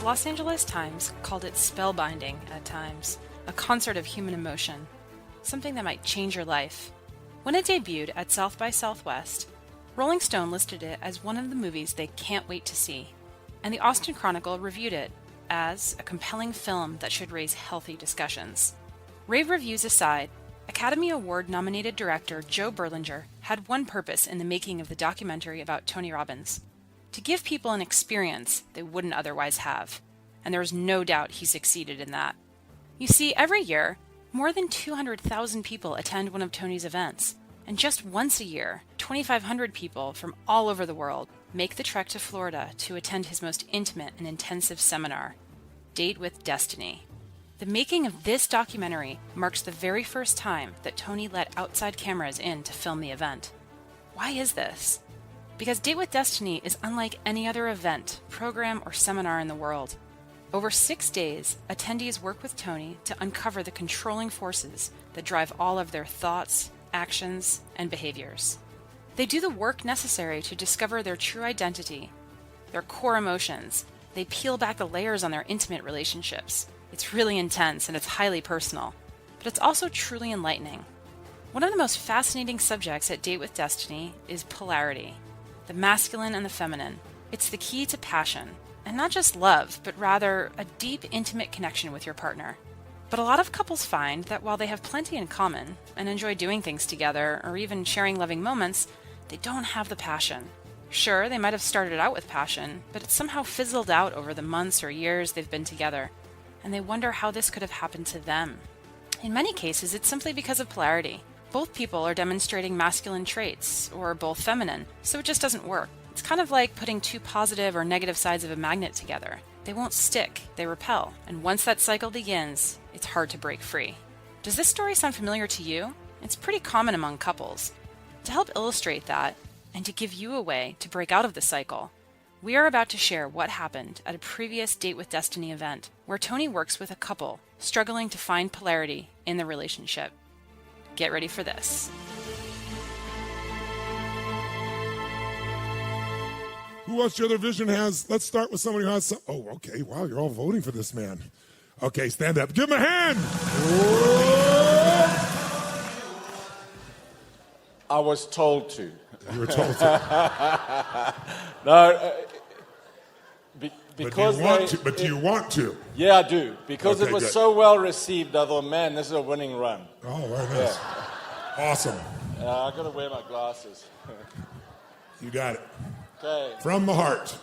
Los Angeles Times called it spellbinding at times, a concert of human emotion, something that might change your life. When it debuted at South by Southwest, Rolling Stone listed it as one of the movies they can't wait to see, and the Austin Chronicle reviewed it as a compelling film that should raise healthy discussions. Rave reviews aside, Academy Award-nominated director Joe Berlinger had one purpose in the making of the documentary about Tony Robbins: to give people an experience they wouldn't otherwise have, and there is no doubt he succeeded in that. You see, every year, more than 200,000 people attend one of Tony's events, and just once a year, 2,500 people from all over the world make the trek to Florida to attend his most intimate and intensive seminar, Date with Destiny. The making of this documentary marks the very first time that Tony let outside cameras in to film the event. Why is this? Because Date with Destiny is unlike any other event, program, or seminar in the world. Over 6 days, attendees work with Tony to uncover the controlling forces that drive all of their thoughts, actions, and behaviors. They do the work necessary to discover their true identity, their core emotions. They peel back the layers on their intimate relationships. It's really intense and it's highly personal, but it's also truly enlightening. One of the most fascinating subjects at Date with Destiny is polarity, the masculine and the feminine. It's the key to passion, and not just love, but rather a deep, intimate connection with your partner. But a lot of couples find that while they have plenty in common and enjoy doing things together or even sharing loving moments, they don't have the passion. Sure, they might have started out with passion, but it's somehow fizzled out over the months or years they've been together, and they wonder how this could have happened to them. In many cases, it's simply because of polarity. Both people are demonstrating masculine traits, or both feminine, so it just doesn't work. It's kind of like putting two positive or negative sides of a magnet together. They won't stick, they repel, and once that cycle begins, it's hard to break free. Does this story sound familiar to you? It's pretty common among couples. To help illustrate that, and to give you a way to break out of the cycle, we are about to share what happened at a previous Date with Destiny event, where Tony works with a couple struggling to find polarity in the relationship. Get ready for this. Who else your other vision has? Let's start with somebody who has some. Oh, okay. Wow, you're all voting for this man. Okay, stand up. Give him a hand. Whoa. I was told to. You were told to. No, because but do you want to? Yeah, I do. Because Okay, it was good. so well received, I thought, man, this is a winning run. Oh, very nice. Awesome. I got to wear my glasses. You got it. Okay. From the heart.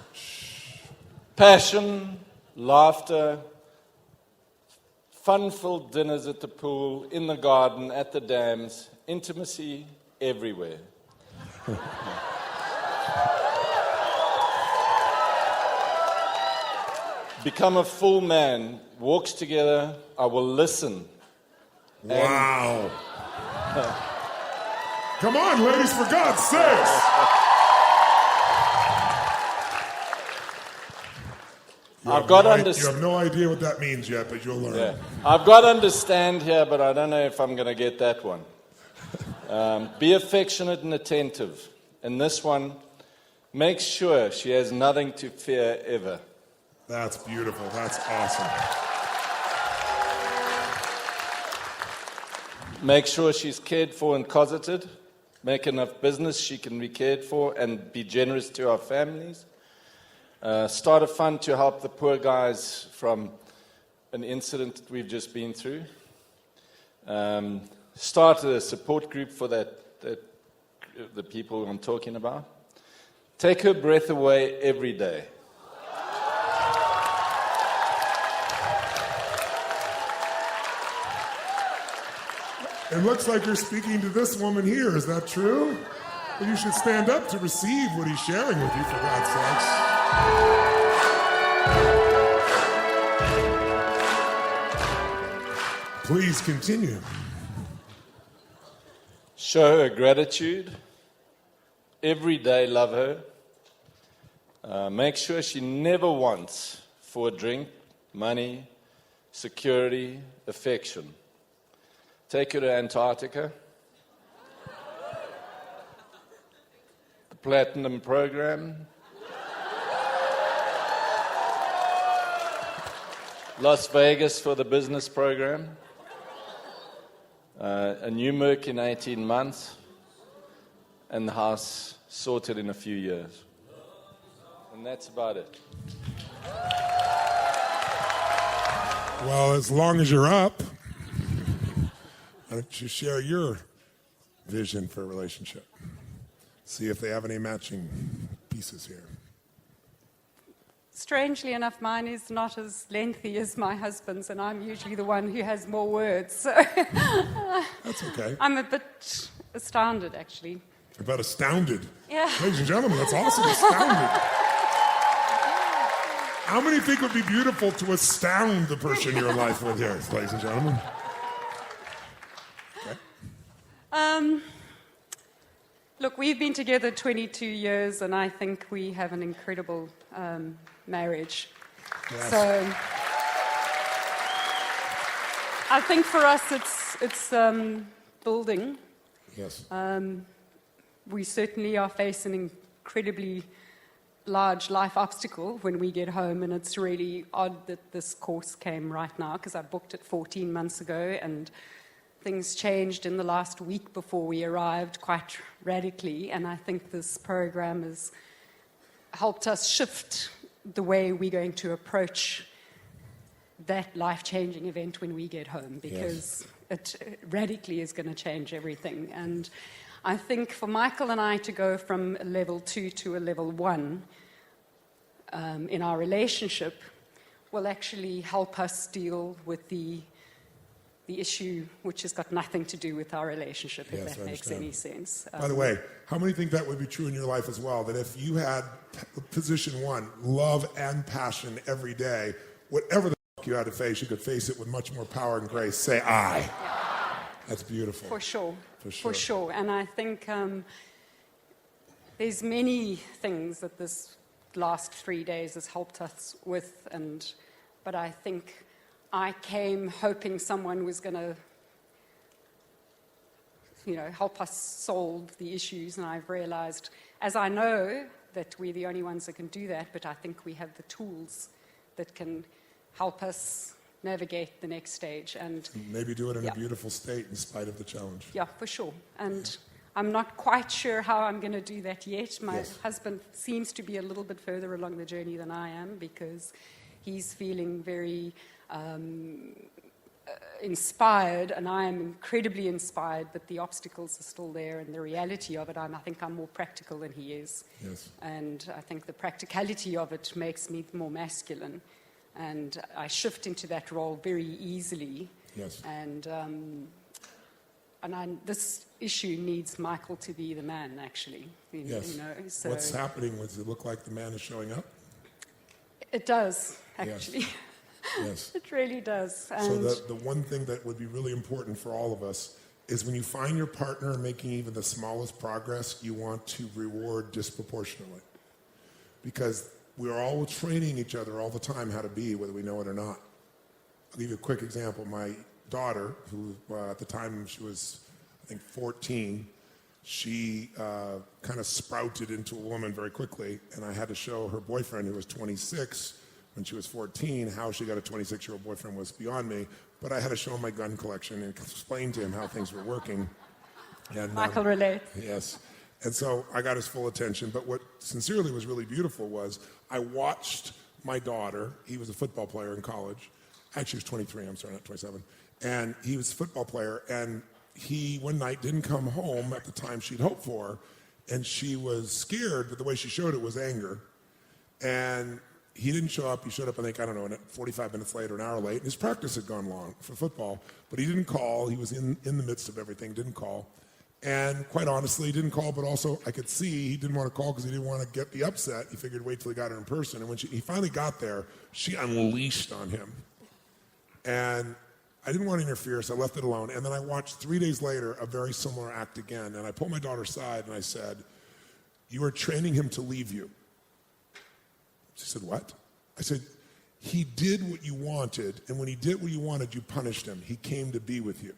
Passion, laughter, fun-filled dinners at the pool, in the garden, at the dams, intimacy everywhere. Become a full man, walks together, I will listen. Wow. Come on, ladies, for God's sakes. You have no idea what that means yet, but you'll learn. Yeah. I've got to understand here, but I don't know if I'm going to get that one. Be affectionate and attentive. And this one, make sure she has nothing to fear ever. That's beautiful. That's awesome. Make sure she's cared for and closeted. Make enough business she can be cared for and be generous to our families. Start a fund to help the poor guys from an incident that we've just been through. Start a support group for the people I'm talking about. Take her breath away every day. It looks like you're speaking to this woman here. Is that true? Well, you should stand up to receive what he's sharing with you, for God's sakes. Please continue. Show her gratitude. Every day love her. Make sure she never wants for a drink, money, security, affection. Take her to Antarctica. The Platinum Program. Las Vegas for the business program. A new Merc in 18 months. And the house sorted in a few years. And that's about it. Well, as long as you're up, why don't you share your vision for a relationship? See if they have any matching pieces here. Strangely enough, mine is not as lengthy as my husband's, and I'm usually the one who has more words. So That's okay. I'm a bit astounded, actually. About astounded. Yeah. Ladies and gentlemen, that's awesome. Astounded. How many think it would be beautiful to astound the person you're in life with here, ladies and gentlemen? Okay. Look, we've been together 22 years, and I think we have an incredible marriage. Yes. So I think for us, it's building. Yes. We certainly are facing an incredibly large life obstacle when we get home, and it's really odd that this course came right now, because I booked it 14 months ago, and things changed in the last week before we arrived quite radically, and I think this program has helped us shift the way we're going to approach that life-changing event when we get home, because it radically is going to change everything. And I think for Michael and I to go from a level 2 to a level 1 in our relationship will actually help us deal with the issue which has got nothing to do with our relationship, if Yes, that I makes understand. any sense. By the way, how many think that would be true in your life as well? That if you had position 1, love and passion every day, whatever the fuck you had to face, you could face it with much more power and grace. Say I. That's beautiful. For sure. For sure. For sure. And I think there's many things that this last 3 days has helped us with, but I think I came hoping someone was going to, help us solve the issues, and I've realized, as I know, that we're the only ones that can do that, but I think we have the tools that can help us navigate the next stage. And maybe do it in a beautiful state in spite of the challenge. yeah, for sure. And I'm not quite sure how I'm going to do that yet. My husband seems to be a little bit further along the journey than I am, because he's feeling very inspired, and I am incredibly inspired, but the obstacles are still there, and the reality of it, I think I'm more practical than he is. Yes. And I think the practicality of it makes me more masculine, and I shift into that role very easily. Yes. And this issue needs Michael to be the man, actually. Yes. So what's happening? Does it look like the man is showing up? It does, actually. Yes. It really does. So the one thing that would be really important for all of us is when you find your partner making even the smallest progress, you want to reward disproportionately. Because we're all training each other all the time how to be, whether we know it or not. I'll give you a quick example. My daughter, who at the time she was, I think, 14, she kind of sprouted into a woman very quickly, and I had to show her boyfriend, who was 26, when she was 14, how she got a 26-year-old boyfriend was beyond me, but I had to show him my gun collection and explain to him how things were working. And, Michael relates. Yes. And so I got his full attention, but what sincerely was really beautiful was I watched my daughter, he was a football player in college, actually he was 23, I'm sorry, not 27, and he was a football player, and he one night didn't come home at the time she'd hoped for, and she was scared, but the way she showed it was anger. And he didn't show up. He showed up, I think, 45 minutes later, an hour late. His practice had gone long for football, but he didn't call. He was in the midst of everything, didn't call. And quite honestly, he didn't call, but also I could see he didn't want to call because he didn't want to get the upset. He figured wait till he got her in person. And when he finally got there, she unleashed on him. And I didn't want to interfere, so I left it alone. And then I watched 3 days later a very similar act again. And I pulled my daughter aside and I said, "You are training him to leave you." She said, "What?" I said, "He did what you wanted, and when he did what you wanted, you punished him. He came to be with you.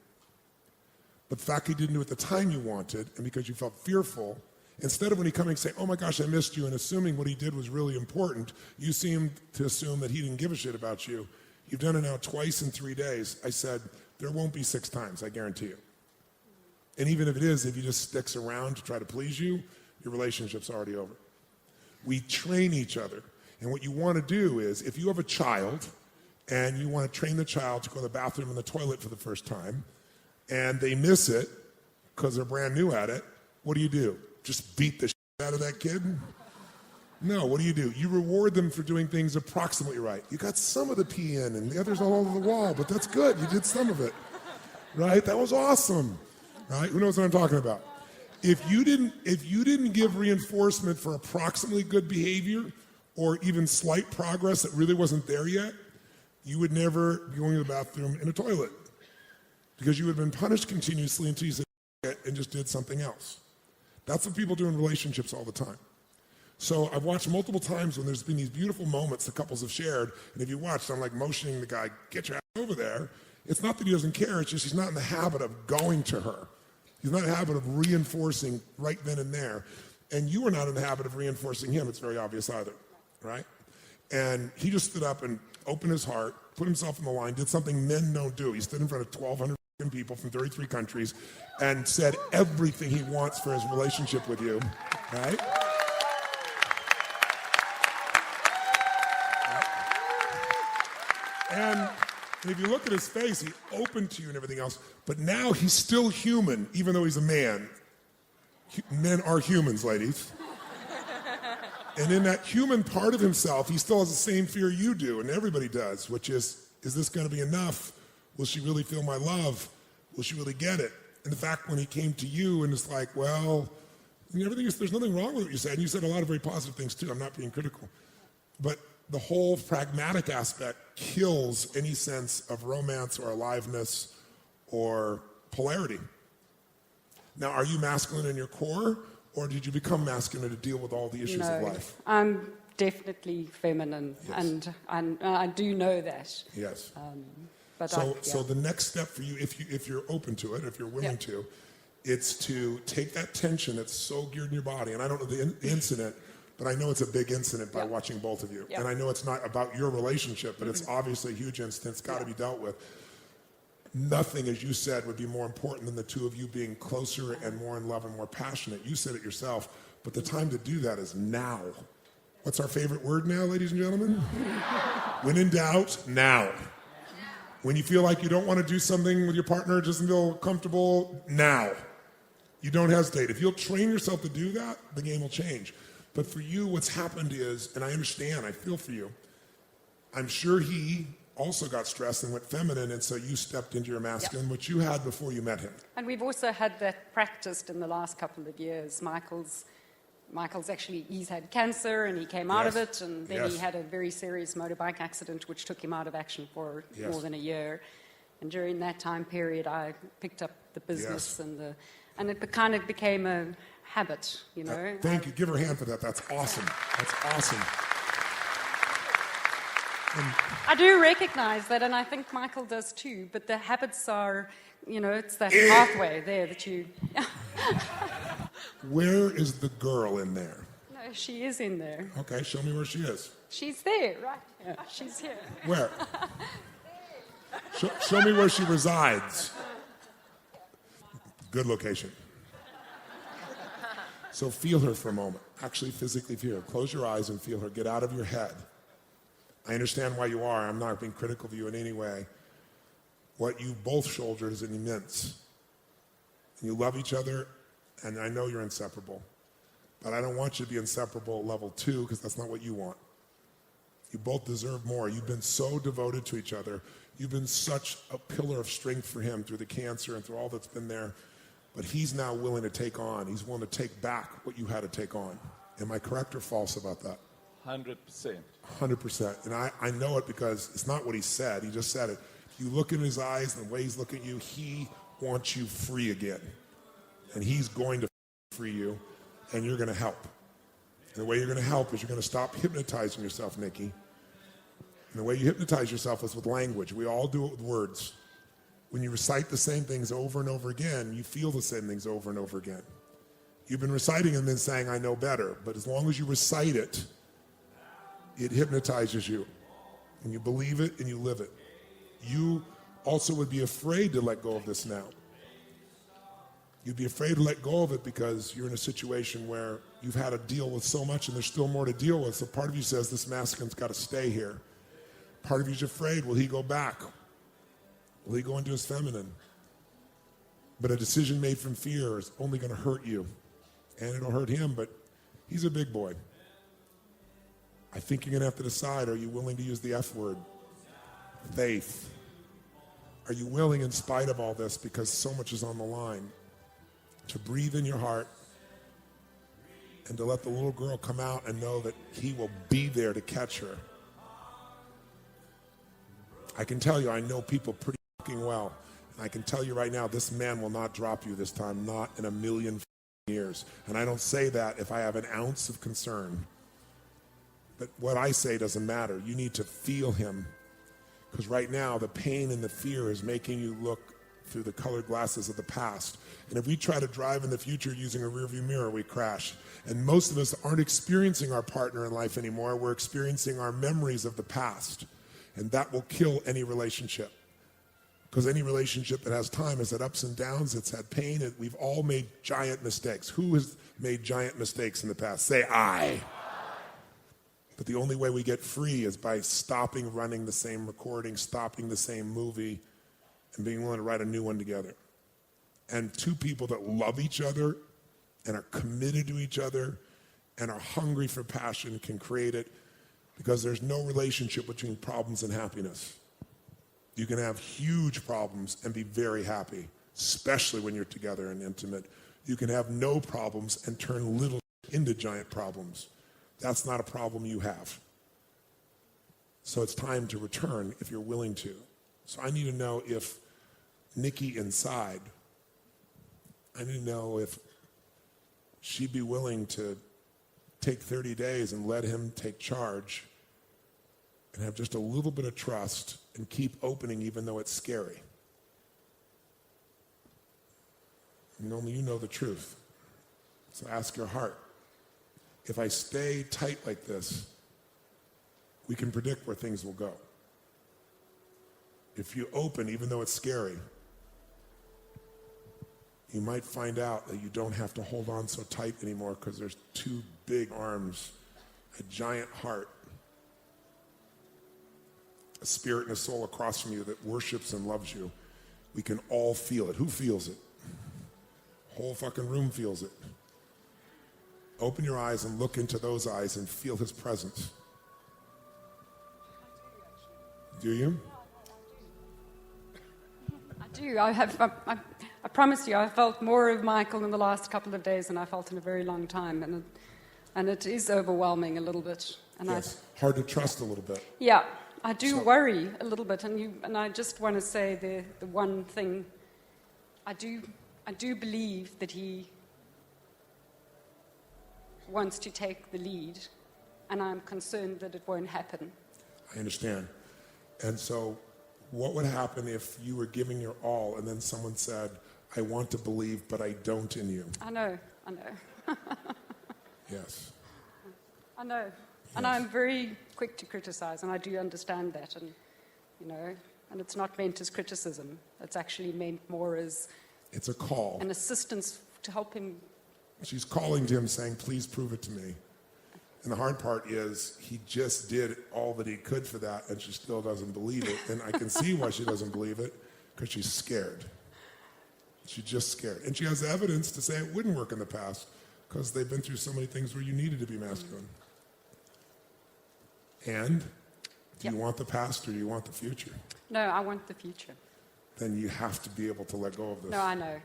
But the fact he didn't do it the time you wanted, and because you felt fearful, instead of when he coming and say, 'Oh my gosh, I missed you,' and assuming what he did was really important, you seemed to assume that he didn't give a shit about you. You've done it now twice in 3 days. I said, there won't be 6 times, I guarantee you. And even if it is, if he just sticks around to try to please you, your relationship's already over. We train each other. And what you want to do is, if you have a child and you want to train the child to go to the bathroom and the toilet for the first time, and they miss it because they're brand new at it, what do? Just beat the shit out of that kid? No, what do? You reward them for doing things approximately right. You got some of the pee in and the others all over the wall, but that's good. You did some of it, right? That was awesome, right? Who knows what I'm talking about? If you didn't give reinforcement for approximately good behavior or even slight progress that really wasn't there yet, you would never be going to the bathroom in a toilet because you would have been punished continuously until you said it and just did something else. That's what people do in relationships all the time. So I've watched multiple times when there's been these beautiful moments the couples have shared, and if you watched, I'm like motioning the guy, get your ass over there. It's not that he doesn't care, it's just he's not in the habit of going to her. He's not in the habit of reinforcing right then and there. And you are not in the habit of reinforcing him, it's very obvious either, right? And he just stood up and opened his heart, put himself on the line, did something men don't do. He stood in front of 1,200 people from 33 countries and said everything he wants for his relationship with you, right? And if you look at his face, he opened to you and everything else, but now he's still human, even though he's a man. Men are humans, ladies. And in that human part of himself, he still has the same fear you do, and everybody does, which is this going to be enough? Will she really feel my love? Will she really get it? And the fact when he came to you and it's like, well, everything is, there's nothing wrong with what you said, and you said a lot of very positive things too, I'm not being critical. But the whole pragmatic aspect kills any sense of romance or aliveness or polarity. Now, are you masculine in your core, or did you become masculine to deal with all the issues of life? I'm definitely feminine, yes. and I do know that. Yes. But so the next step for you, if you're open to it, if you're willing to, it's to take that tension that's so geared in your body, and I don't know the incident, but I know it's a big incident by watching both of you. And I know it's not about your relationship, but it's obviously a huge incident. It's got to be dealt with. Nothing, as you said, would be more important than the two of you being closer and more in love and more passionate. You said it yourself, but the time to do that is now. What's our favorite word now, ladies and gentlemen? When in doubt, now. When you feel like you don't want to do something with your partner, doesn't feel comfortable, now. You don't hesitate. If you'll train yourself to do that, the game will change. But for you, what's happened is, and I understand, I feel for you, I'm sure he also got stressed and went feminine, and so you stepped into your masculine, which you had before you met him. And we've also had that practiced in the last couple of years. Michael's actually, he's had cancer, and he came out of it, and then he had a very serious motorbike accident, which took him out of action for more than a year. And during that time period, I picked up the business, and it kind of became a habit, you know. Thank you. Give her a hand for that. That's awesome. That's awesome. I do recognize that, and I think Michael does too, but the habits are, you know, it's that pathway there that you... Where is the girl in there? No, she is in there. Okay, show me where she is. She's there, right? Yeah, she's here. Where? Show me where she resides. Good location. So feel her for a moment. Actually physically feel her. Close your eyes and feel her. Get out of your head. I understand why you are. I'm not being critical of you in any way. What you both shouldered is immense. And you love each other, and I know you're inseparable. But I don't want you to be inseparable at level 2, because that's not what you want. You both deserve more. You've been so devoted to each other. You've been such a pillar of strength for him through the cancer and through all that's been there. But he's now willing to take on. He's willing to take back what you had to take on. Am I correct or false about that? 100%. 100%. And I know it because it's not what he said. He just said it. If you look in his eyes and the way he's looking at you, he wants you free again. And he's going to free you, and you're going to help. And the way you're going to help is you're going to stop hypnotizing yourself, Nikki. And the way you hypnotize yourself is with language. We all do it with words. When you recite the same things over and over again, you feel the same things over and over again. You've been reciting and then saying, I know better. But as long as you recite it, it hypnotizes you. and you believe it and you live it. You also would be afraid to let go of this now. You'd be afraid to let go of it because you're in a situation where you've had to deal with so much and there's still more to deal with. So part of you says this masculine's got to stay here. Part of you's afraid, will he go back? Will he go into his feminine? But a decision made from fear is only going to hurt you. And it'll hurt him, but he's a big boy. I think you're going to have to decide, are you willing to use the F word? Faith. Are you willing, in spite of all this, because so much is on the line, to breathe in your heart and to let the little girl come out and know that he will be there to catch her? I can tell you, I know people pretty fucking well. And I can tell you right now, this man will not drop you this time, not in a million years. And I don't say that if I have an ounce of concern. But what I say doesn't matter. You need to feel him. Because right now, the pain and the fear is making you look through the colored glasses of the past. And if we try to drive in the future using a rearview mirror, we crash. And most of us aren't experiencing our partner in life anymore. We're experiencing our memories of the past. And that will kill any relationship. Because any relationship that has time has had ups and downs, it's had pain, and we've all made giant mistakes. Who has made giant mistakes in the past? Say, I. But the only way we get free is by stopping running the same recording, stopping the same movie, and being willing to write a new one together. And two people that love each other and are committed to each other and are hungry for passion can create it, because there's no relationship between problems and happiness. You can have huge problems and be very happy, especially when you're together and intimate. You can have no problems and turn little into giant problems. That's not a problem you have. So it's time to return if you're willing to. So I need to know if Nikki inside, I need to know if she'd be willing to take 30 days and let him take charge and have just a little bit of trust and keep opening even though it's scary. And only you know the truth. So ask your heart. If I stay tight like this, we can predict where things will go. If you open, even though it's scary, you might find out that you don't have to hold on so tight anymore because there's two big arms, a giant heart, a spirit and a soul across from you that worships and loves you. We can all feel it. Who feels it? Whole fucking room feels it. Open your eyes and look into those eyes and feel his presence. Do you? I do. I promise you, I felt more of Michael in the last couple of days than I felt in a very long time. And it is overwhelming a little bit. And yes, hard to trust a little bit. Yeah, I do worry a little bit. And I just want to say the one thing, I do believe that he wants to take the lead, and I'm concerned that it won't happen. I understand. And so what would happen if you were giving your all and then someone said, I want to believe, but I don't in you? I know. Yes. I know. Yes. And I'm very quick to criticize, and I do understand that. And, and it's not meant as criticism. It's actually meant more as... It's a call. An assistance to help him. She's calling to him saying, please prove it to me. And the hard part is he just did all that he could for that, and she still doesn't believe it. And I can see why she doesn't believe it, because she's scared. She's just scared. And she has evidence to say it wouldn't work in the past, because they've been through so many things where you needed to be masculine. And do you want the past or do you want the future? No, I want the future. Then you have to be able to let go of this. No, I know.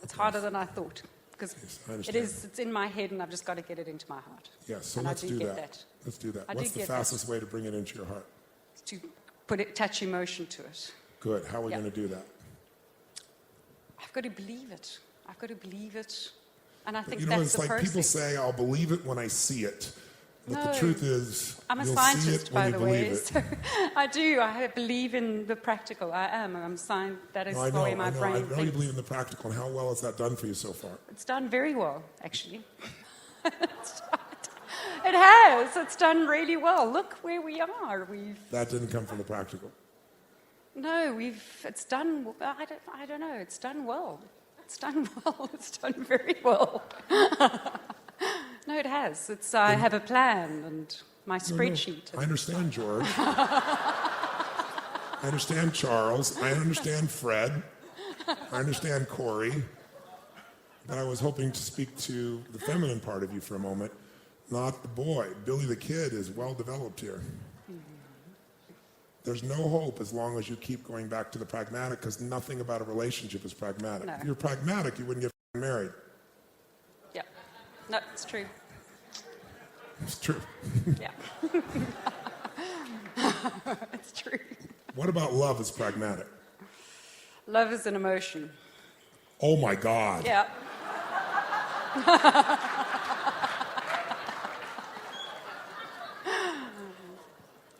It's harder than I thought. Because yes, it's in my head, and I've just got to get it into my heart. Yes, so and let's do that. Let's do that. What's the fastest way to bring it into your heart? To attach emotion to it. Good. How are we going to do that? I've got to believe it. And I think that's the process. It's like people say, I'll believe it when I see it. But the truth is, I'm a you'll scientist, see it by when the you way. believe it. So I do. I believe in the practical. I am. That is the way my brain thinks. I know you believe in the practical. And how well has that done for you so far? It's done very well, actually. It has. It's done really well. Look where we are. That didn't come from the practical. No, it's done, I don't know, it's done well. It's done well. It's done very well. No, it has. I have a plan and my spreadsheet. No. I understand George. I understand Charles. I understand Fred. I understand Corey. But I was hoping to speak to the feminine part of you for a moment, not the boy. Billy the kid is well developed here. There's no hope as long as you keep going back to the pragmatic, because nothing about a relationship is pragmatic. No. If you're pragmatic, you wouldn't get married. Yeah. No, it's true. It's true. Yeah. It's true. What about love as pragmatic? Love is an emotion. Oh my God. Yeah.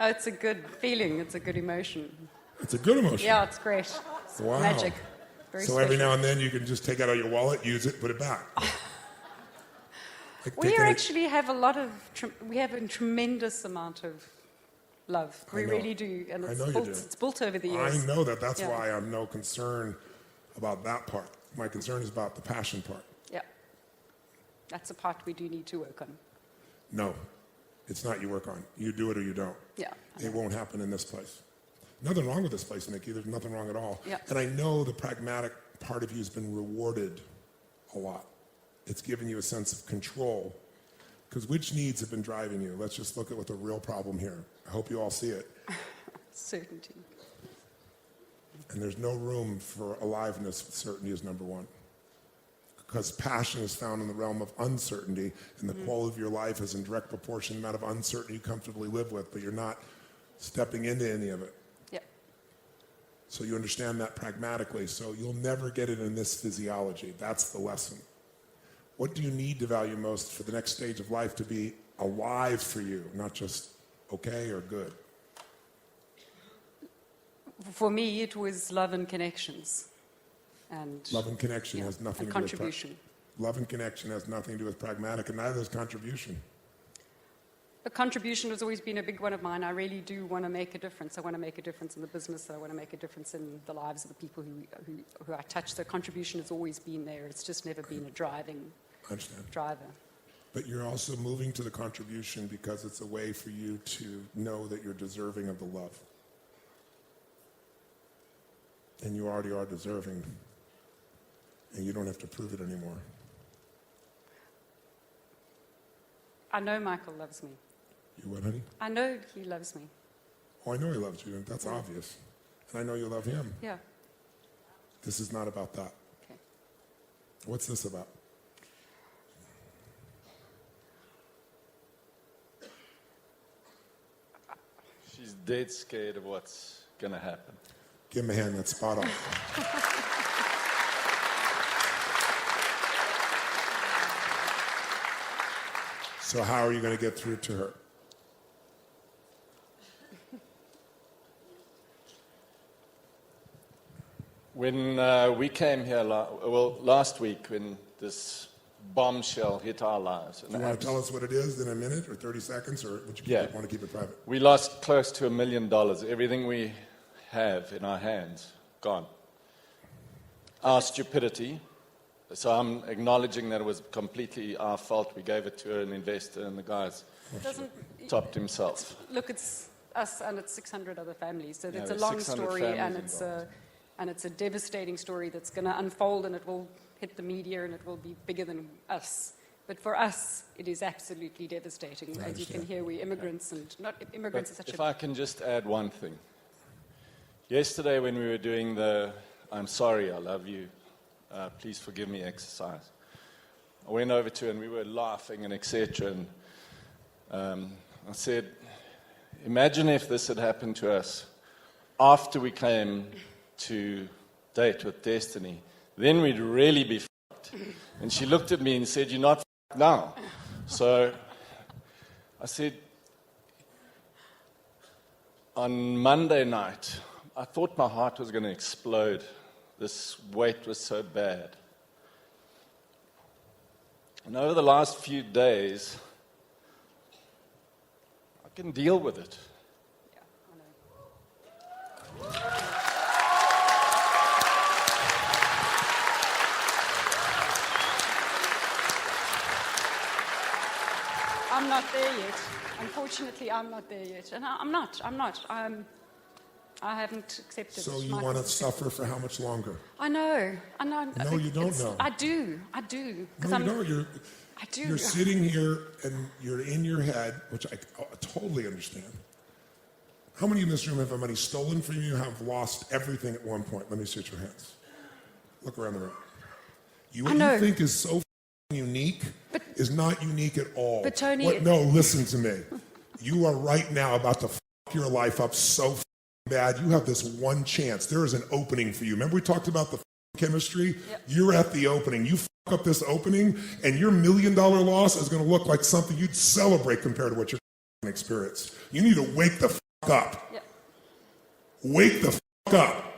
Oh, it's a good feeling. It's a good emotion. It's a good emotion. Yeah, it's great. It's Wow. magic. Very So special. every now and then you can just take it out of your wallet, use it, put it back. Like We taking actually have we have a tremendous amount of love. We know. really do. And I it's know you built, do. it's built over the I years. know that. That's Yeah. why I'm no concern about that part. My concern is about the passion part. Yeah. That's a part we do need to work on. No, it's not you work on. You do it or you don't. Yeah. It won't happen in this place. Nothing wrong with this place, Nikki. There's nothing wrong at all. Yeah. And I know the pragmatic part of you has been rewarded a lot. It's given you a sense of control. Because which needs have been driving you? Let's just look at what the real problem here. I hope you all see it. Certainty. And there's no room for aliveness. Certainty is number one. Because passion is found in the realm of uncertainty, and the quality of your life is in direct proportion to the amount of uncertainty you comfortably live with, but you're not stepping into any of it. Yeah. So you understand that pragmatically. So you'll never get it in this physiology. That's the lesson. What do you need to value most for the next stage of life to be alive for you, not just okay or good? For me, it was love and connections. And Love and connection yeah, has nothing and to do with contribution. love and connection has nothing to do with pragmatic, and neither does contribution. But contribution has always been a big one of mine. I really do want to make a difference. I want to make a difference in the business. I want to make a difference in the lives of the people who I touch. So contribution has always been there. It's just never been a driving I understand. driver. But you're also moving to the contribution because it's a way for you to know that you're deserving of the love. And you already are deserving. And you don't have to prove it anymore. I know Michael loves me. You what, honey? I know he loves me. Oh, I know he loves you, and that's obvious. And I know you love him. Yeah. This is not about that. Okay. What's this about? She's dead scared of what's going to happen. Give him a hand, that's spot on. So how are you going to get through to her? When we came here, last week, when this bombshell hit our lives, Do you want to tell us what it is in a minute or 30 seconds, or would you Yeah. want to keep it private? we lost close to $1 million. Everything we have in our hands, gone. Our stupidity. So I'm acknowledging that it was completely our fault. We gave it to an investor, and the guy's Doesn't, topped himself. look, it's us and it's 600 other families. So Yeah, it's a there's long 600 story, families and it's a devastating story that's going to unfold, and it will hit the media, and it will be bigger than us. But for us, it is absolutely devastating. As you can hear, we're immigrants, and not immigrants But is such if a I can just add one thing. Yesterday when we were doing the I'm sorry, I love you, please forgive me exercise, I went over to her and we were laughing and etc. And I said, imagine if this had happened to us after we came to date with Destiny, then we'd really be fucked. And she looked at me and said, you're not fucked now. So I said, on Monday night, I thought my heart was going to explode. This weight was so bad. And over the last few days, can deal with it. Yeah, I know. I'm not there yet. Unfortunately, I'm not there yet. And I'm not. I haven't accepted. So you want to suffer for how much longer? I know. No, you don't know. I do. No, you don't. I do. You're sitting here and you're in your head, which I totally understand. How many in this room have had money stolen from you, have lost everything at one point? Let me see your hands. Look around the room. What you think is so unique is not unique at all. But Tony... No, listen to me. You are right now about to your life up so bad. You have this one chance. There is an opening for you. Remember we talked about the chemistry? Yep. You're at the opening. You up this opening, and your $1 million loss is going to look like something you'd celebrate compared to what you're experienced. You need to wake the up. Yep. Wake the up.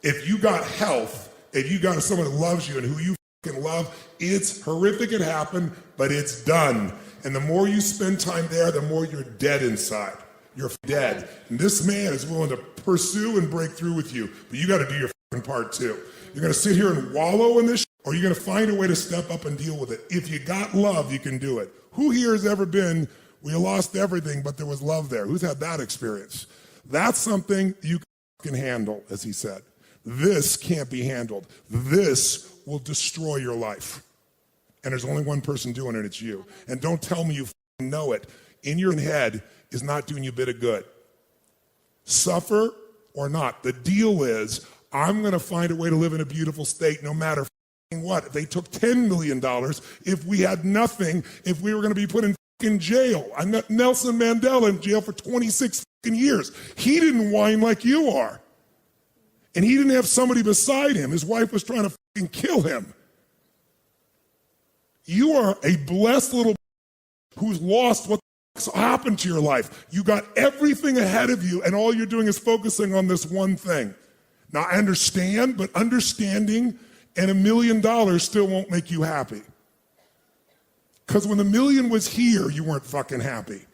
If you got health, if you got someone that loves you and who you love, it's horrific it happened, but it's done. And the more you spend time there, the more you're dead inside. You're dead. And this man is willing to pursue and break through with you, but you got to do your part too. You're going to sit here and wallow in this, or you're going to find a way to step up and deal with it. If you got love, you can do it. Who here has ever been, we lost everything, but there was love there? Who's had that experience? That's something you can handle, as he said. This can't be handled. This will destroy your life. And there's only one person doing it, it's you. And don't tell me you know it. In your head is not doing you a bit of good. Suffer or not. The deal is, I'm going to find a way to live in a beautiful state no matter what. If they took $10 million, if we had nothing, if we were going to be put in jail. I met Nelson Mandela in jail for 26 years. He didn't whine like you are. And he didn't have somebody beside him. His wife was trying to kill him. You are a blessed little who's lost what happened to your life. You got everything ahead of you, and all you're doing is focusing on this one thing. Now, I understand, but understanding and $1 million still won't make you happy. Because when the million was here, you weren't fucking happy.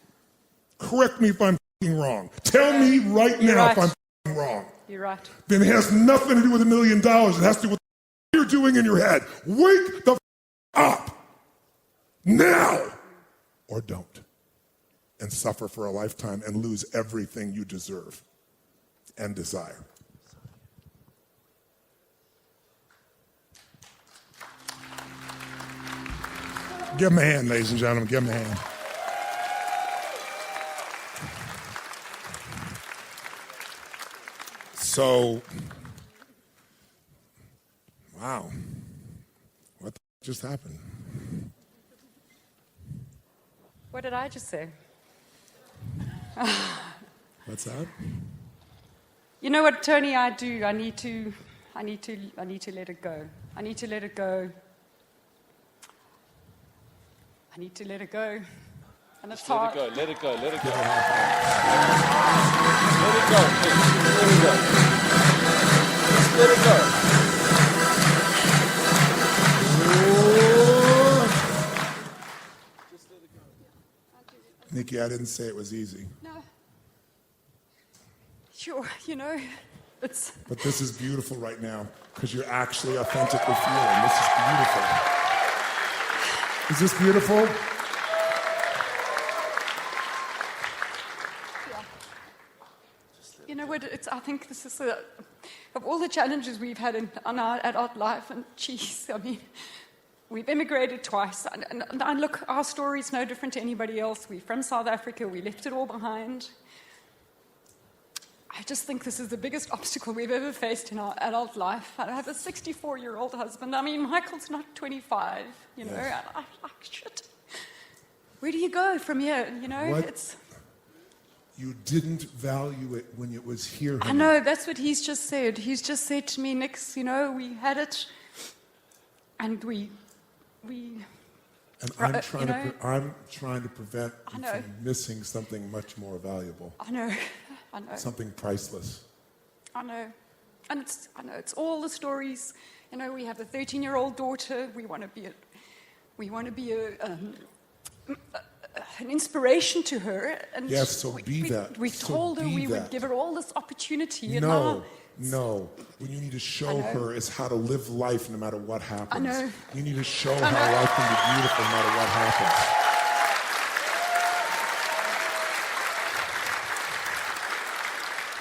Correct me if I'm wrong. Tell me right now if I'm wrong. You're right. Then it has nothing to do with $1 million. It has to do with what you're doing in your head. Wake the up now, or don't, and suffer for a lifetime and lose everything you deserve and desire. Give him a hand, ladies and gentlemen. Give him a hand. So, wow. What just happened? What did I just say? What's that? You know what, Tony, I do. I need to let it go. I need to let it go. I need to let it go. And it's hard. Let it go. Let it go. Let it go. Nikki, I didn't say it was easy. No. Sure, it's... But this is beautiful right now, because you're actually authentically feeling. This is beautiful. Is this beautiful? Yeah. You know what, I think this is, of all the challenges we've had in our adult life, and geez, I mean, we've immigrated twice, and look, our story's no different to anybody else. We're from South Africa, we left it all behind. I just think this is the biggest obstacle we've ever faced in our adult life. I have a 64-year-old husband. I mean, Michael's not 25, Yes. I'm like, shit. Where do you go from here, What? You didn't value it when it was here. I know, that's what he's just said. He's just said to me, Nix, we had it, and we And I'm trying to prevent you from missing something much more valuable. I know. Something priceless. I know. And it's all the stories. We have a 13-year-old daughter. We want to be an inspiration to her. And Yes, so be that. We So told her be we would that. give her all this opportunity. And No, now, no. What you need to show her is how to live life no matter what happens. I know. You need to show her how life can be beautiful no matter what happens.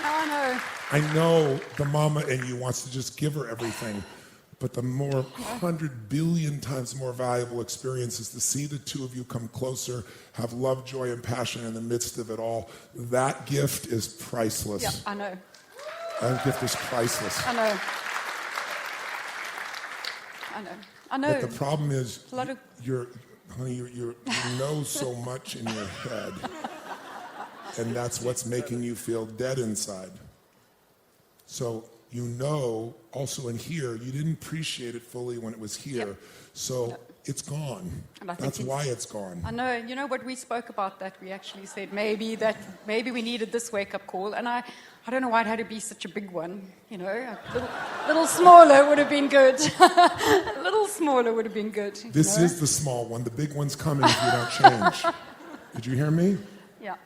I know. I know the mama in you wants to just give her everything, but the more 100 billion times more valuable experience is to see the two of you come closer, have love, joy, and passion in the midst of it all. That gift is priceless. Yeah, I know. That gift is priceless. I know. I know. I know. But the problem is, A lot of- honey, you know so much in your head, and that's what's making you feel dead inside. So you know, also in here, you didn't appreciate it fully when it was here, so it's gone. And I think That's why it's gone. I know. You know what we spoke about that? We actually said maybe we needed this wake-up call, and I don't know why it had to be such a big one. You know, a little smaller would have been good. A little smaller would have been good. This is the small one. The big one's coming if you don't change. Did you hear me? Yeah.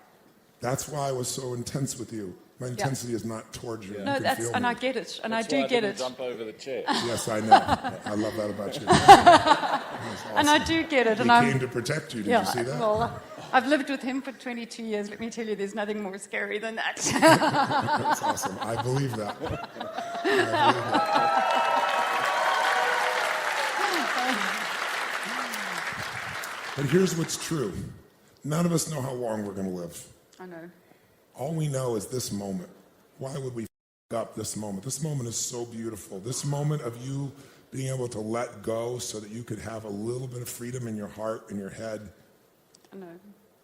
That's why I was so intense with you. My intensity is not towards you. You No, can feel and me. I get it, and That's I do why get didn't it. Jump over the chair. Yes, I know. I love that about you. And I do get it, He and came I'm. to protect you. Did Yeah, you see that? well, I've lived with him for 22 years. Let me tell you, there's nothing more scary than that. That's awesome. I believe that. I believe that. But here's what's true. None of us know how long we're going to live. I know. All we know is this moment. Why would we f up this moment? This moment is so beautiful. This moment of you being able to let go so that you could have a little bit of freedom in your heart, in your head. I know.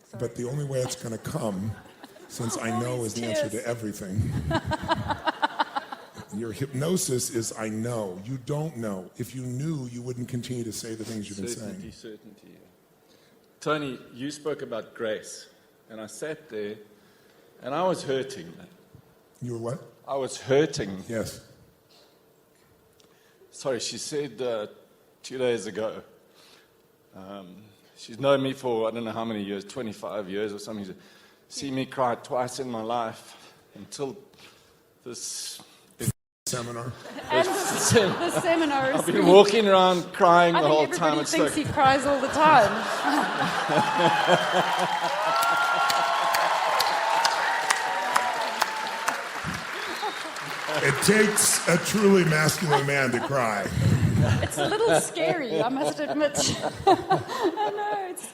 Sorry. But the only way it's going to come, since I know is the answer to everything. Your hypnosis is I know. You don't know. If you knew, you wouldn't continue to say the things you've been saying. Certainty. Tony, you spoke about grace, and I sat there, and I was hurting. You were what? I was hurting. Yes. Sorry, she said 2 days ago, she's known me for I don't know how many years, 25 years or something. She said, see me cry twice in my life until this Seminar. The seminar is I've been walking around crying I the think whole everybody time. It's thinks like, he cries all the time. It takes a truly masculine man to cry. It's a little scary, I must admit. I know, it's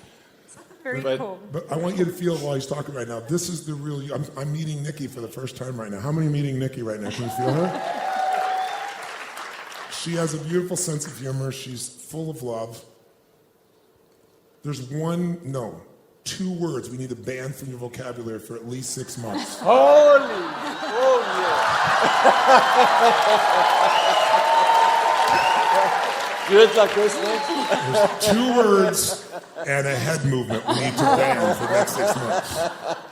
very cool. But I want you to feel while he's talking right now, this is the real you. I'm meeting Nikki for the first time right now. How many are meeting Nikki right now? Can you feel her? She has a beautiful sense of humor. She's full of love. There's two words we need to ban from your vocabulary for at least 6 months. holy. Good like this, There's 2 words and a head movement we need to ban for the next 6 months.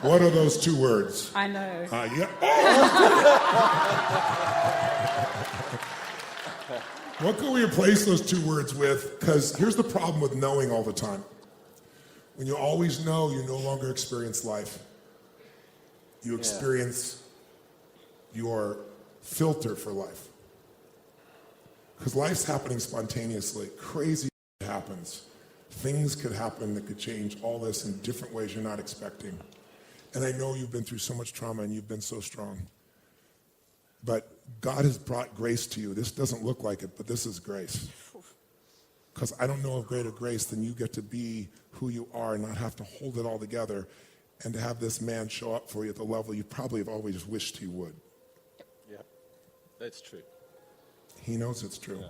What are those 2 words? I know. Yeah. What can we replace those 2 words with? Because here's the problem with knowing all the time. When you always know, you no longer experience life. You experience your filter for life. Because life's happening spontaneously. Crazy happens. Things could happen that could change all this in different ways you're not expecting. And I know you've been through so much trauma and you've been so strong. But God has brought grace to you. This doesn't look like it, but this is grace. Because I don't know of greater grace than you get to be who you are and not have to hold it all together and to have this man show up for you at the level you probably have always wished he would. Yeah, that's true. He knows it's true. Yeah.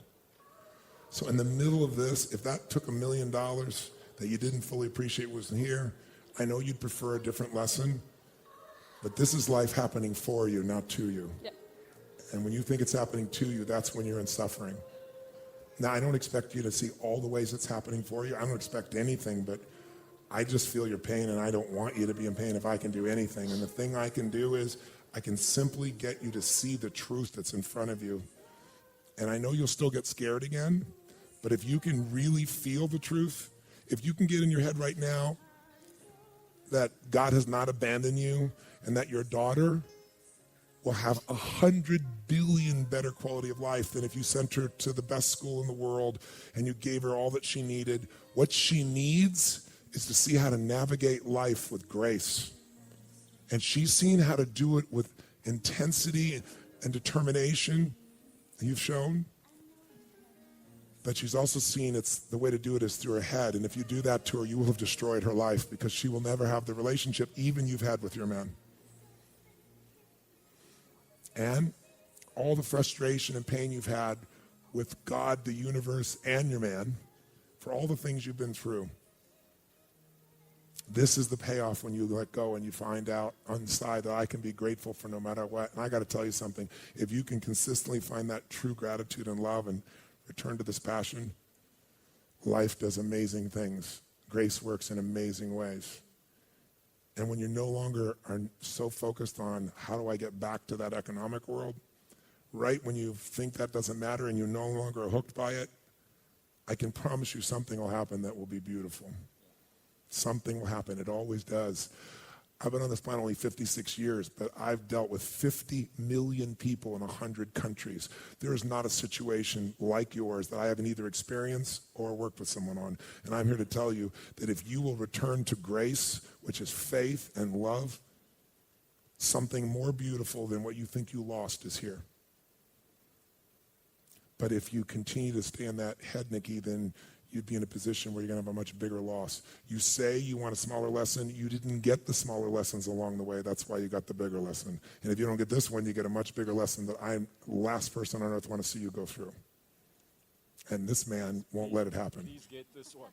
So in the middle of this, if that took $1 million that you didn't fully appreciate wasn't here, I know you'd prefer a different lesson, but this is life happening for you, not to you. Yep. And when you think it's happening to you, that's when you're in suffering. Now, I don't expect you to see all the ways it's happening for you. I don't expect anything, but I just feel your pain, and I don't want you to be in pain if I can do anything. And the thing I can do is I can simply get you to see the truth that's in front of you. And I know you'll still get scared again, but if you can really feel the truth, if you can get in your head right now that God has not abandoned you and that your daughter will have 100 billion better quality of life than if you sent her to the best school in the world and you gave her all that she needed. What she needs is to see how to navigate life with grace. And she's seen how to do it with intensity and determination, you've shown. But she's also seen the way to do it is through her head. And if you do that to her, you will have destroyed her life because she will never have the relationship even you've had with your man. And all the frustration and pain you've had with God, the universe, and your man, for all the things you've been through. This is the payoff when you let go and you find out on the side that I can be grateful for no matter what. And I got to tell you something. If you can consistently find that true gratitude and love and return to this passion, life does amazing things. Grace works in amazing ways. And when you no longer are so focused on how do I get back to that economic world, right when you think that doesn't matter and you're no longer hooked by it, I can promise you something will happen that will be beautiful. Something will happen. It always does. I've been on this planet only 56 years, but I've dealt with 50 million people in 100 countries. There is not a situation like yours that I haven't either experienced or worked with someone on. And I'm here to tell you that if you will return to grace, which is faith and love, something more beautiful than what you think you lost is here. But if you continue to stay in that head, Nikki, then you'd be in a position where you're going to have a much bigger loss. You say you want a smaller lesson. You didn't get the smaller lessons along the way. That's why you got the bigger lesson. And if you don't get this one, you get a much bigger lesson that I'm the last person on earth want to see you go through. And this man won't let it happen. Please get this one.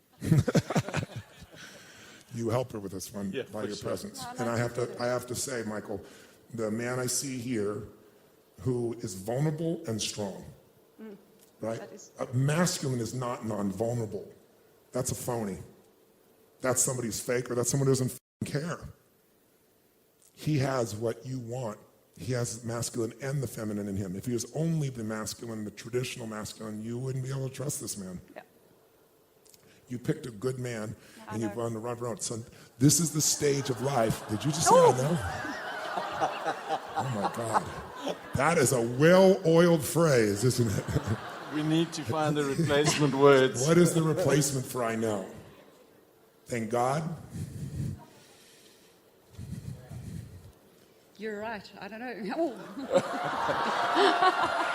You help her with this one by your presence. And I have to say, Michael, the man I see here who is vulnerable and strong, right? Masculine is not non-vulnerable. That's a phony. That's somebody who's fake, or that's someone who doesn't care. He has what you want. He has masculine and the feminine in him. If he was only the masculine, the traditional masculine, you wouldn't be able to trust this man. Yeah. You picked a good man, and you've run the right road. So this is the stage of life. Did you just say I know? Oh, my God. That is a well-oiled phrase, isn't it? We need to find the replacement words. What is the replacement for I know? Thank God. You're right. I don't know.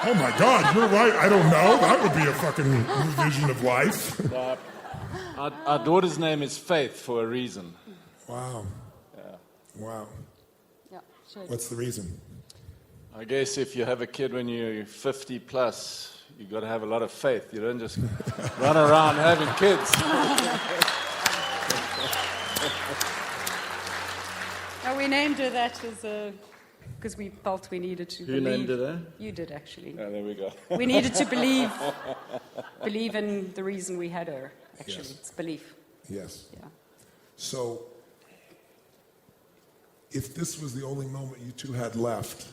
Oh my God, you're right. I don't know. That would be a fucking new vision of life. Our daughter's name is Faith for a reason. Wow. Yeah. Wow. Yeah, sure. What's the reason? I guess if you have a kid when you're 50 plus, you got to have a lot of faith. You don't just run around having kids. No, we named her that because we felt we needed to believe. Who named her that? You did, actually. Oh, there we go. We needed to believe in the reason we had her, actually. Yes. It's belief. Yes. Yeah. So, if this was the only moment you two had left,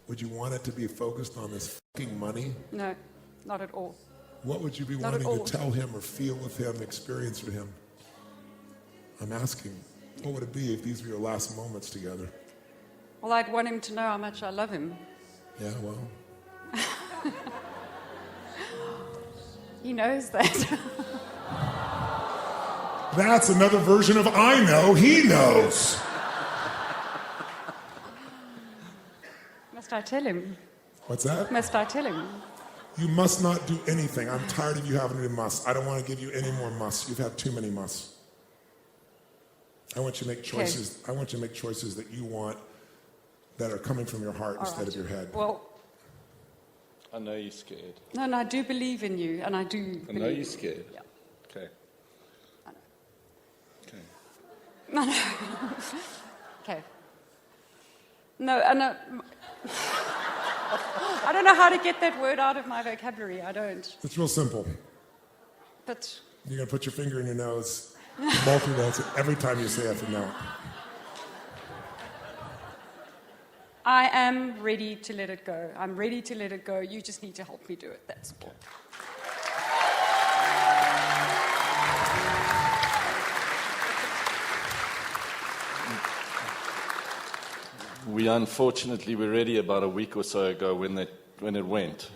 would you want it to be focused on this fucking money? No, not at all. What would you be Not at wanting all. to tell him or feel with him, experience with him? I'm asking, what would it be if these were your last moments together? Well, I'd want him to know how much I love him. Yeah, well. He knows that. That's another version of I know, he knows. Must I tell him? What's that? Must I tell him? You must not do anything. I'm tired of you having to do must. I don't want to give you any more musts. You've had too many musts. I want you to make choices. I want you to make choices that you want that are coming from your heart instead of your head. Well, I know you're scared. no, I do believe in you, and I do I believe know you're scared. Yeah. Okay. Okay. No, no. Okay. No, I don't know how to get that word out of my vocabulary. I don't. It's real simple. But You're going to put your finger in your nose, multi-dance it every time you say it no. I am ready to let it go. I'm ready to let it go. You just need to help me do it. That's all. We unfortunately were ready about a week or so ago when it went.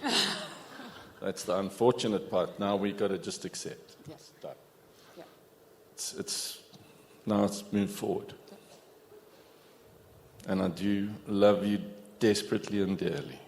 That's the unfortunate part. Now we got to just accept. Yes. Done. Yeah. Now it's moved forward. And I do love you desperately and dearly.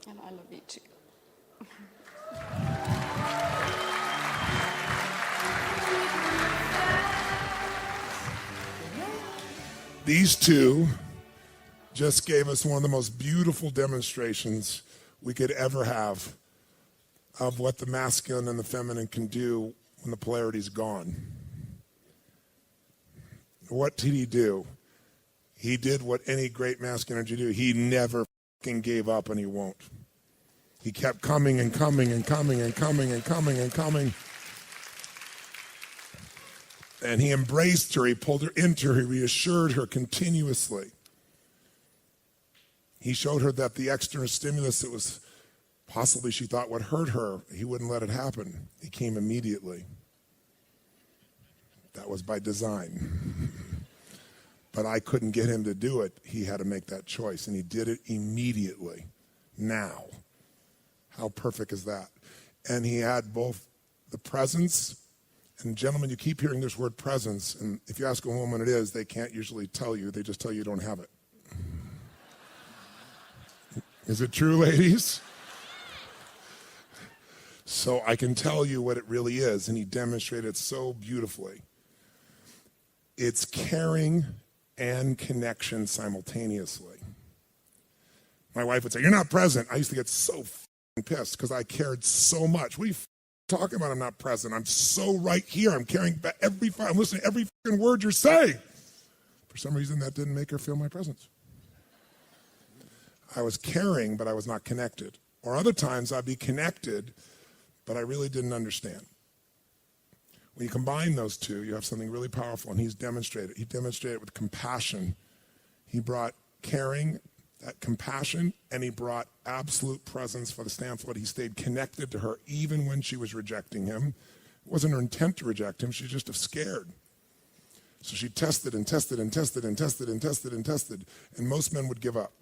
And I love you too. These two just gave us one of the most beautiful demonstrations we could ever have of what the masculine and the feminine can do when the polarity's gone. What did he do? He did what any great masculine energy do. He never fucking gave up, and he won't. He kept coming and coming and coming and coming and coming and coming. And he embraced her, he pulled her into her, he reassured her continuously. He showed her that the external stimulus that was possibly she thought would hurt her, he wouldn't let it happen. He came immediately. That was by design. But I couldn't get him to do it. He had to make that choice, and he did it immediately. Now. How perfect is that? And he had both the presence, and gentlemen, you keep hearing this word presence, and if you ask a woman what it is, they can't usually tell you. They just tell you don't have it. Is it true, ladies? So I can tell you what it really is, and he demonstrated it so beautifully. It's caring and connection simultaneously. My wife would say, "You're not present." I used to get so pissed because I cared so much. What are you talking about? I'm not present. I'm so right here. I'm caring about I'm listening to every word you're saying. For some reason, that didn't make her feel my presence. I was caring, but I was not connected. Or other times, I'd be connected, but I really didn't understand. When you combine those two, you have something really powerful, and he's demonstrated. He demonstrated with compassion. He brought caring, that compassion, and he brought absolute presence for the standpoint. He stayed connected to her even when she was rejecting him. It wasn't her intent to reject him. She was just scared. So she tested and tested and tested and tested and tested and tested. And most men would give up.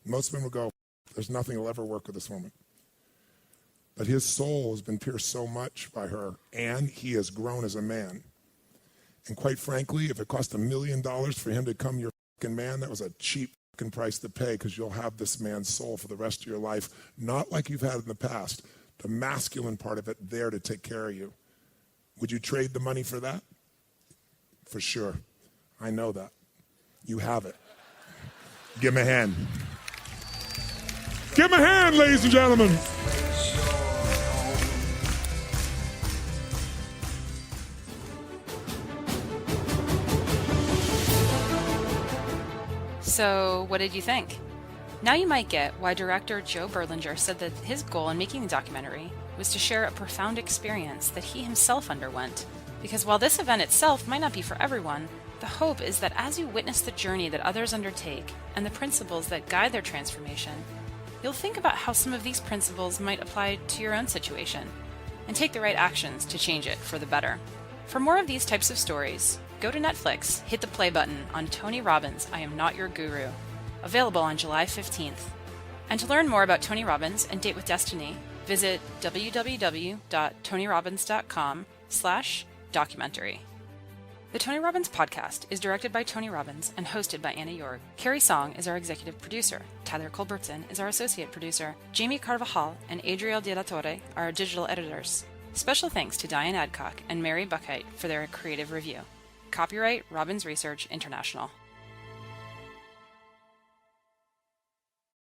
Most men would go, "There's nothing that'll ever work with this woman." But his soul has been pierced so much by her, and he has grown as a man. And quite frankly, if it cost $1 million for him to become your fucking man, that was a cheap price to pay because you'll have this man's soul for the rest of your life, not like you've had in the past. The masculine part of it there to take care of you. Would you trade the money for that? For sure. I know that. You have it. Give him a hand. Give him a hand, ladies and gentlemen. So, what did you think? Now you might get why director Joe Berlinger said that his goal in making the documentary was to share a profound experience that he himself underwent. Because while this event itself might not be for everyone, the hope is that as you witness the journey that others undertake and the principles that guide their transformation, you'll think about how some of these principles might apply to your own situation and take the right actions to change it for the better. For more of these types of stories, go to Netflix, hit the play button on Tony Robbins' I Am Not Your Guru, available on July 15th. And to learn more about Tony Robbins and Date with Destiny, visit www.tonyrobbins.com/documentary. The Tony Robbins podcast is directed by Tony Robbins and hosted by Anna Jorg. Carrie Song is our executive producer. Tyler Culbertson is our associate producer. Jamie Carvajal and Adriel De La Torre are our digital editors. Special thanks to Diane Adcock and Mary Buckheit for their creative review. Copyright Robbins Research International.